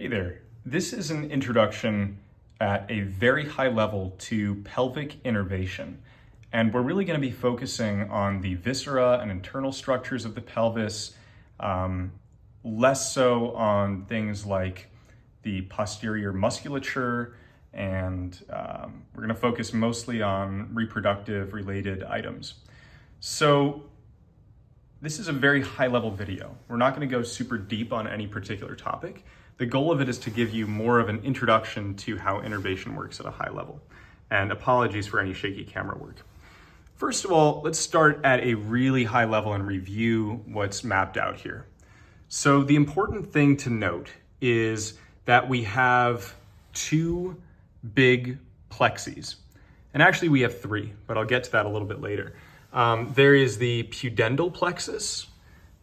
Hey there. This is an introduction at a very high level to pelvic innervation. And we're really going to be focusing on the viscera and internal structures of the pelvis, less so on things like the posterior musculature, and we're going to focus mostly on reproductive related items. So this is a very high level video. We're not going to go super deep on any particular topic. The goal of it is to give you more of an introduction to how innervation works at a high level. And apologies for any shaky camera work. First of all, let's start at a really high level and review what's mapped out here. So the important thing to note is that we have two big plexes. And actually we have three, but I'll get to that a little bit later. There is the pudendal plexus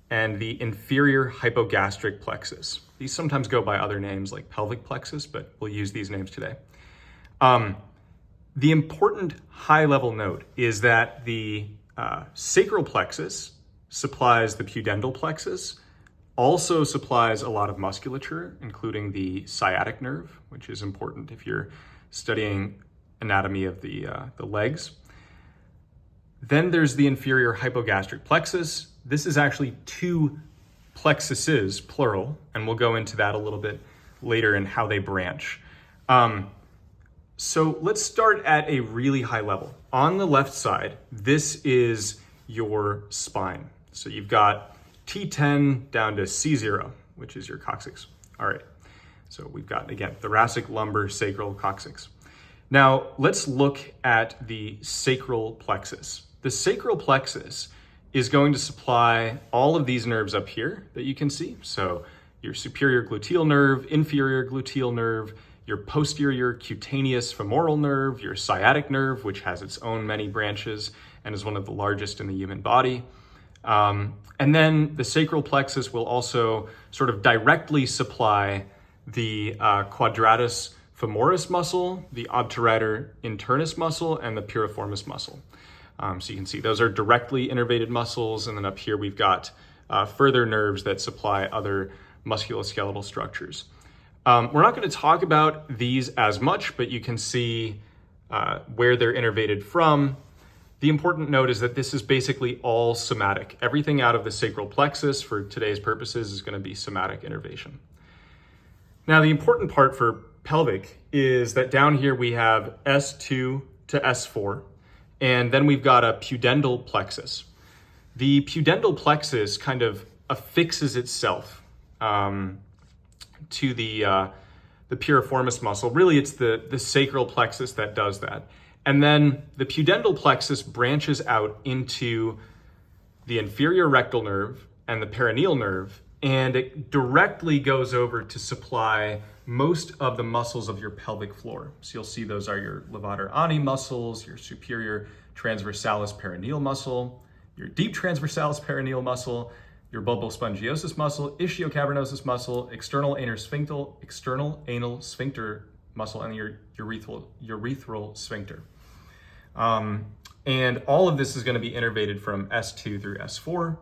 and the inferior hypogastric plexus. These sometimes go by other names like pelvic plexus, but we'll use these names today. The important high-level note is that the sacral plexus supplies the pudendal plexus, also supplies a lot of musculature, including the sciatic nerve, which is important if you're studying anatomy of the legs. Then there's the inferior hypogastric plexus. This is actually two plexuses, plural, and we'll go into that a little bit later and how they branch. So let's start at a really high level. On the left side, this is your spine. So you've got T10 down to C0, which is your coccyx. All right, so we've got, again, thoracic, lumbar, sacral, coccyx. Now let's look at the sacral plexus. The sacral plexus is going to supply all of these nerves up here that you can see. So your superior gluteal nerve, inferior gluteal nerve, your posterior cutaneous femoral nerve, your sciatic nerve, which has its own many branches and is one of the largest in the human body. And then the sacral plexus will also sort of directly supply the quadratus femoris muscle, the obturator internus muscle, and the piriformis muscle. So you can see those are directly innervated muscles, and then up here we've got further nerves that supply other musculoskeletal structures. We're not going to talk about these as much, but you can see where they're innervated from. The important note is that this is basically all somatic. Everything out of the sacral plexus for today's purposes is going to be somatic innervation. Now, the important part for pelvic is that down here we have S2 to S4. And then we've got a pudendal plexus. The pudendal plexus kind of affixes itself to the piriformis muscle. Really, it's the sacral plexus that does that. And then the pudendal plexus branches out into the inferior rectal nerve and the perineal nerve, and it directly goes over to supply most of the muscles of your pelvic floor. So you'll see those are your levator ani muscles, your superior transversalis perineal muscle, your deep transversalis perineal muscle, your bulbospongiosus muscle, ischiocavernosus muscle, external anal sphincter muscle, and your urethral sphincter. And all of this is going to be innervated from S2 through S4.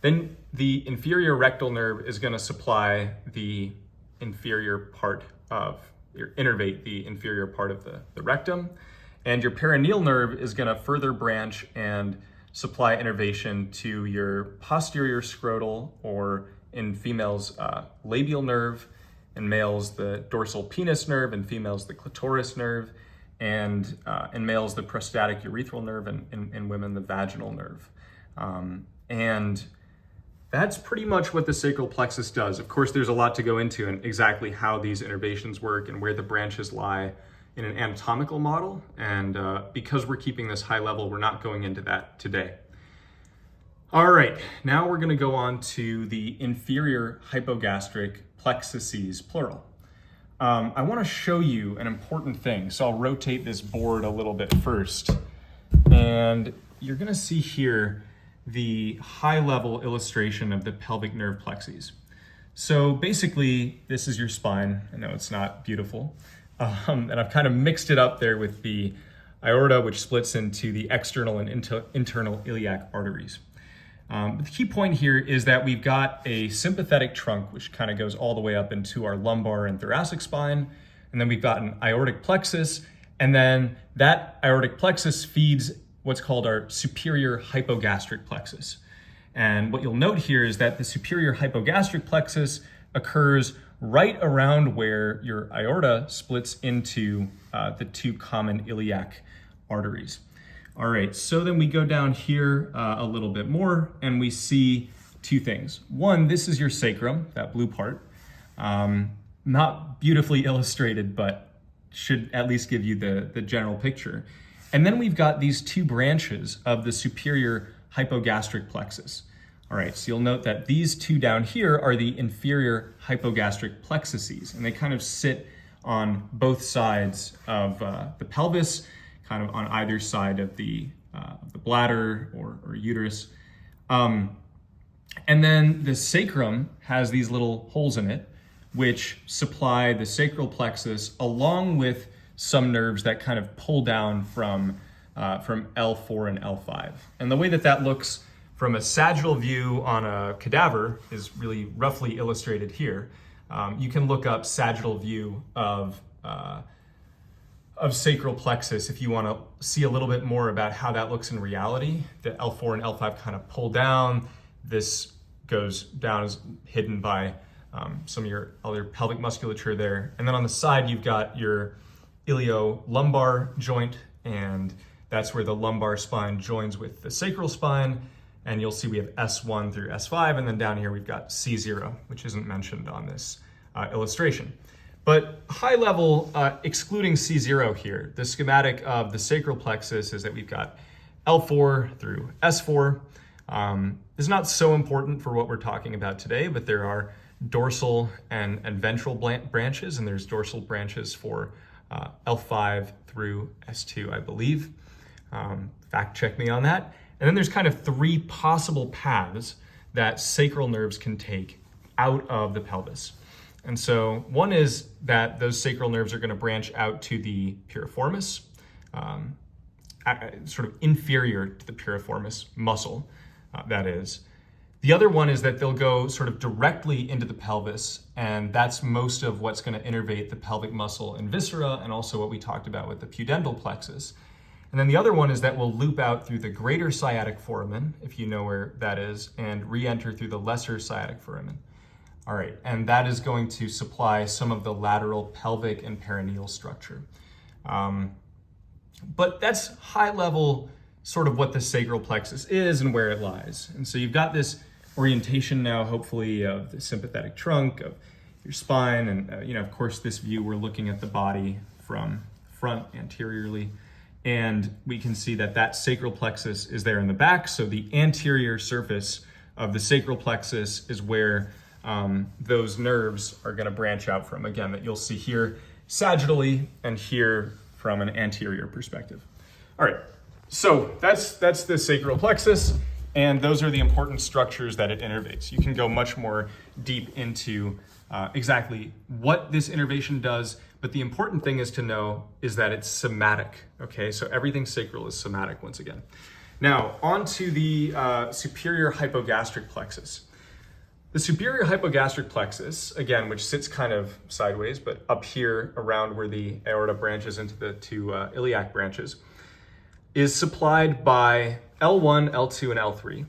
Then the inferior rectal nerve is going to supply the inferior part of, or innervate the inferior part of the rectum. And your perineal nerve is going to further branch and supply innervation to your posterior scrotal, or in females, labial nerve, in males, the dorsal penis nerve, in females, the clitoris nerve, and in males, the prostatic urethral nerve, and in women, the vaginal nerve. And that's pretty much what the sacral plexus does. Of course, there's a lot to go into and exactly how these innervations work and where the branches lie in an anatomical model. And because we're keeping this high level, we're not going into that today. All right, now we're gonna go on to the inferior hypogastric plexuses, plural. I wanna show you an important thing. So I'll rotate this board a little bit first. And you're gonna see here the high-level illustration of the pelvic nerve plexes. So basically, this is your spine. I know it's not beautiful. And I've kind of mixed it up there with the aorta, which splits into the external and internal iliac arteries. But the key point here is that we've got a sympathetic trunk, which kind of goes all the way up into our lumbar and thoracic spine. And then we've got an aortic plexus. And then that aortic plexus feeds what's called our superior hypogastric plexus. And what you'll note here is that the superior hypogastric plexus occurs right around where your aorta splits into the two common iliac arteries. All right, so then we go down here a little bit more and we see two things. One, this is your sacrum, that blue part. Not beautifully illustrated, but should at least give you the general picture. And then we've got these two branches of the superior hypogastric plexus. All right, so you'll note that these two down here are the inferior hypogastric plexuses, and they kind of sit on both sides of the pelvis, kind of on either side of the bladder or uterus. And then the sacrum has these little holes in it, which supply the sacral plexus along with some nerves that kind of pull down from L4 and L5. And the way that looks from a sagittal view on a cadaver is really roughly illustrated here. You can look up sagittal view of sacral plexus if you want to see a little bit more about how that looks in reality. The L4 and L5 kind of pull down. This goes down, is hidden by some of your other pelvic musculature there. And then on the side, you've got your iliolumbar joint, and that's where the lumbar spine joins with the sacral spine. And you'll see we have S1 through S5, and then down here we've got C0, which isn't mentioned on this illustration. But high level, excluding C0 here, the schematic of the sacral plexus is that we've got L4 through S4. It's not so important for what we're talking about today, but there are dorsal and ventral branches, and there's dorsal branches for L5 through S2, I believe. Fact check me on that. And then there's kind of three possible paths that sacral nerves can take out of the pelvis. And so one is that those sacral nerves are going to branch out to the piriformis, sort of inferior to the piriformis muscle, that is. The other one is that they'll go sort of directly into the pelvis, and that's most of what's going to innervate the pelvic muscle and viscera, and also what we talked about with the pudendal plexus. And then the other one is that we'll loop out through the greater sciatic foramen, if you know where that is, and re-enter through the lesser sciatic foramen. All right, and that is going to supply some of the lateral pelvic and perineal structure. But that's high level sort of what the sacral plexus is and where it lies. And so you've got this orientation now, hopefully, of the sympathetic trunk, of your spine, and of course, this view, we're looking at the body from front anteriorly. And we can see that sacral plexus is there in the back. So the anterior surface of the sacral plexus is where those nerves are going to branch out from. Again, that you'll see here sagittally and here from an anterior perspective. All right, so that's the sacral plexus, and those are the important structures that it innervates. You can go much more deep into exactly what this innervation does, but the important thing is to know is that it's somatic, okay? So everything sacral is somatic once again. Now, on to the superior hypogastric plexus. The superior hypogastric plexus, again, which sits kind of sideways, but up here around where the aorta branches into the two iliac branches, is supplied by L1, L2, and L3.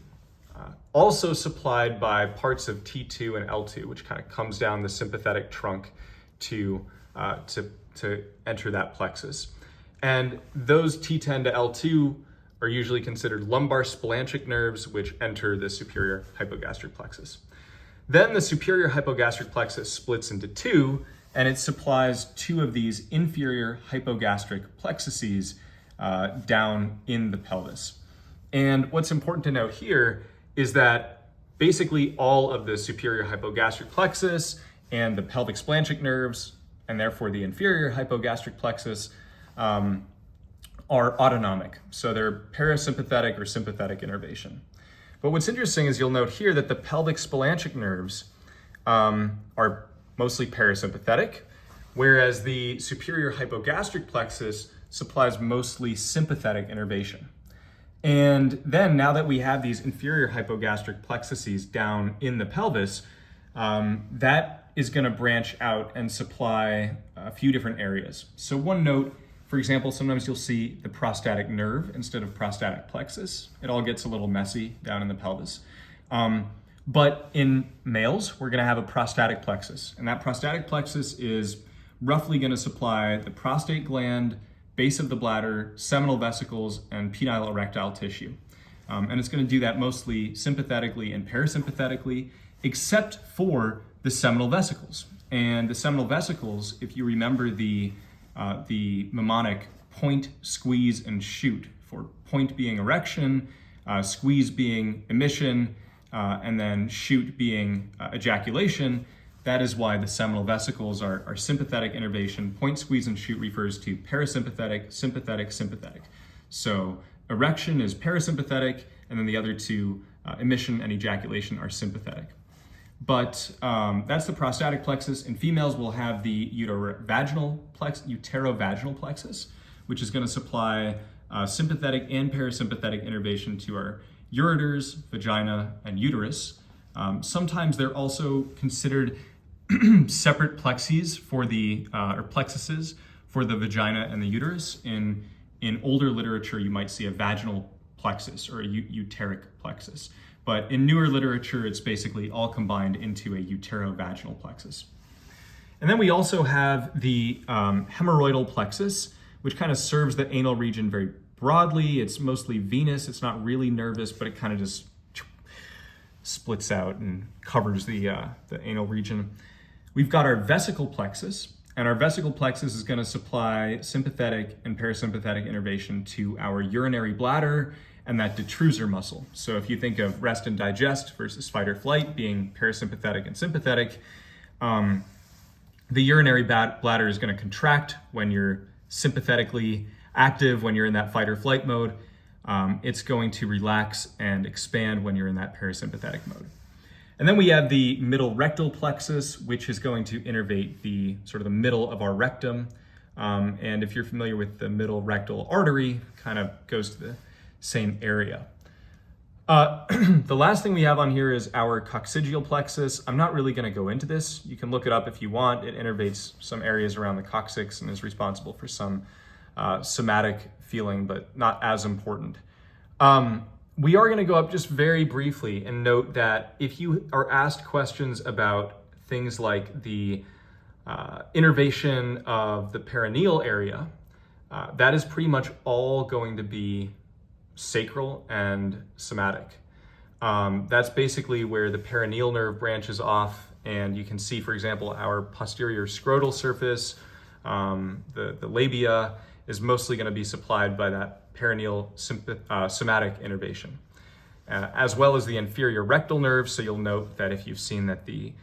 Also supplied by parts of T2 and L2, which kind of comes down the sympathetic trunk to enter that plexus. And those T10 to L2 are usually considered lumbar splanchnic nerves, which enter the superior hypogastric plexus. Then the superior hypogastric plexus splits into two, and it supplies two of these inferior hypogastric plexuses down in the pelvis. And what's important to note here is that basically all of the superior hypogastric plexus and the pelvic splanchnic nerves, and therefore the inferior hypogastric plexus, are autonomic. So they're parasympathetic or sympathetic innervation. But what's interesting is you'll note here that the pelvic splanchnic nerves are mostly parasympathetic, whereas the superior hypogastric plexus supplies mostly sympathetic innervation. And then now that we have these inferior hypogastric plexuses down in the pelvis, that is going to branch out and supply a few different areas. So one note, for example, sometimes you'll see the prostatic nerve instead of prostatic plexus. It all gets a little messy down in the pelvis. But in males, we're going to have a prostatic plexus. And that prostatic plexus is roughly going to supply the prostate gland, base of the bladder, seminal vesicles, and penile erectile tissue. And it's going to do that mostly sympathetically and parasympathetically, except for the seminal vesicles. And the seminal vesicles, if you remember the mnemonic point, squeeze, and shoot, for point being erection, squeeze being emission, and then shoot being ejaculation, that is why the seminal vesicles are sympathetic innervation. Point, squeeze, and shoot refers to parasympathetic, sympathetic, sympathetic. So erection is parasympathetic, and then the other two, emission and ejaculation, are sympathetic. But that's the prostatic plexus. In females, we'll have the uterovaginal plexus, which is going to supply sympathetic and parasympathetic innervation to our ureters, vagina, and uterus. Sometimes they're also considered separate plexes for the or plexuses for the vagina and the uterus. In older literature, you might see a vaginal plexus or a uteric plexus. But in newer literature, it's basically all combined into a uterovaginal plexus. And then we also have the hemorrhoidal plexus, which kind of serves the anal region very broadly. It's mostly venous. It's not really nervous, but it kind of just splits out and covers the anal region. We've got our vesicle plexus, and our vesicle plexus is going to supply sympathetic and parasympathetic innervation to our urinary bladder and that detrusor muscle. So if you think of rest and digest versus fight or flight being parasympathetic and sympathetic, the urinary bladder is going to contract when you're sympathetically active, when you're in that fight or flight mode. It's going to relax and expand when you're in that parasympathetic mode. And then we have the middle rectal plexus, which is going to innervate the sort of the middle of our rectum. And if you're familiar with the middle rectal artery, kind of goes to the same area. The last thing we have on here is our coccygeal plexus. I'm not really going to go into this. You can look it up if you want. It innervates some areas around the coccyx and is responsible for some somatic feeling, but not as important. We are going to go up just very briefly and note that if you are asked questions about things like the innervation of the perineal area, that is pretty much all going to be sacral and somatic. That's basically where the perineal nerve branches off, and you can see, for example, our posterior scrotal surface, the labia, is mostly going to be supplied by that perineal somatic innervation, as well as the inferior rectal nerve. So you'll note that if you've seen that the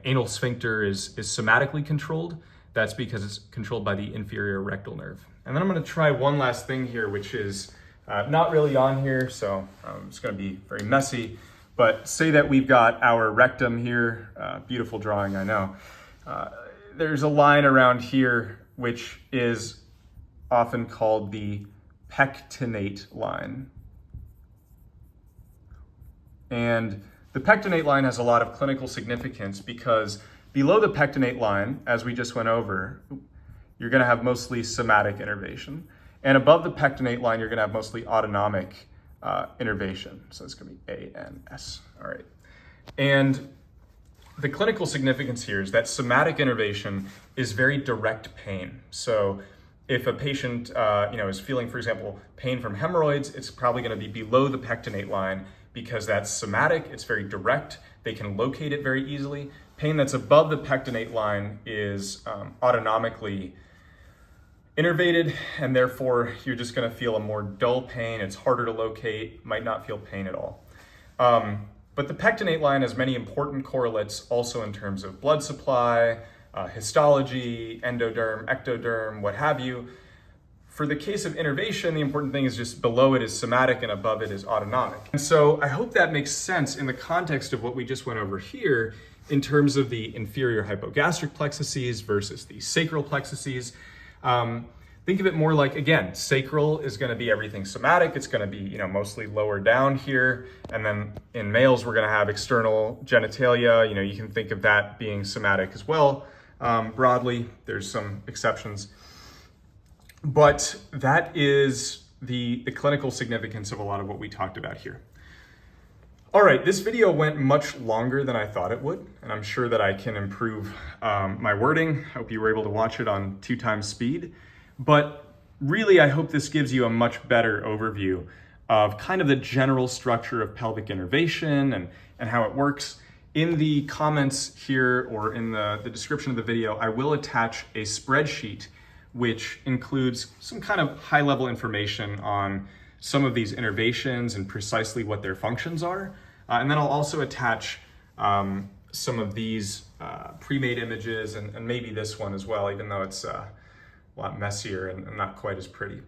anal sphincter is somatically controlled, that's because it's controlled by the inferior rectal nerve. And then I'm going to try one last thing here, which is not really on here, so it's going to be very messy. But say that we've got our rectum here, beautiful drawing, I know. There's a line around here which is often called the pectinate line. And the pectinate line has a lot of clinical significance because below the pectinate line, as we just went over, you're going to have mostly somatic innervation. And above the pectinate line, you're going to have mostly autonomic innervation. So it's going to be ANS. All right. And the clinical significance here is that somatic innervation is very direct pain. So if a patient is feeling, for example, pain from hemorrhoids, it's probably going to be below the pectinate line because that's somatic, it's very direct, they can locate it very easily. Pain that's above the pectinate line is autonomically innervated, and therefore you're just going to feel a more dull pain. It's harder to locate, might not feel pain at all. But the pectinate line has many important correlates also in terms of blood supply, histology, endoderm, ectoderm, what have you. For the case of innervation, the important thing is just below it is somatic and above it is autonomic. And so I hope that makes sense in the context of what we just went over here in terms of the inferior hypogastric plexuses versus the sacral plexuses. Think of it more like, again, sacral is going to be everything somatic. It's going to be, mostly lower down here. And then in males, we're going to have external genitalia. You can think of that being somatic as well. Broadly, there's some exceptions. But that is the clinical significance of a lot of what we talked about here. All right, this video went much longer than I thought it would, and I'm sure that I can improve my wording. I hope you were able to watch it on 2x speed. But really, I hope this gives you a much better overview of kind of the general structure of pelvic innervation and how it works. In the comments here or in the description of the video, I will attach a spreadsheet which includes some kind of high-level information on some of these innervations and precisely what their functions are. And then I'll also attach some of these pre-made images and maybe this one as well, even though it's a lot messier and not quite as pretty.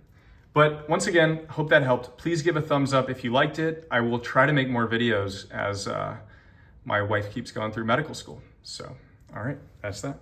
But once again, hope that helped. Please give a thumbs up if you liked it. I will try to make more videos as my wife keeps going through medical school. So, all right, that's that.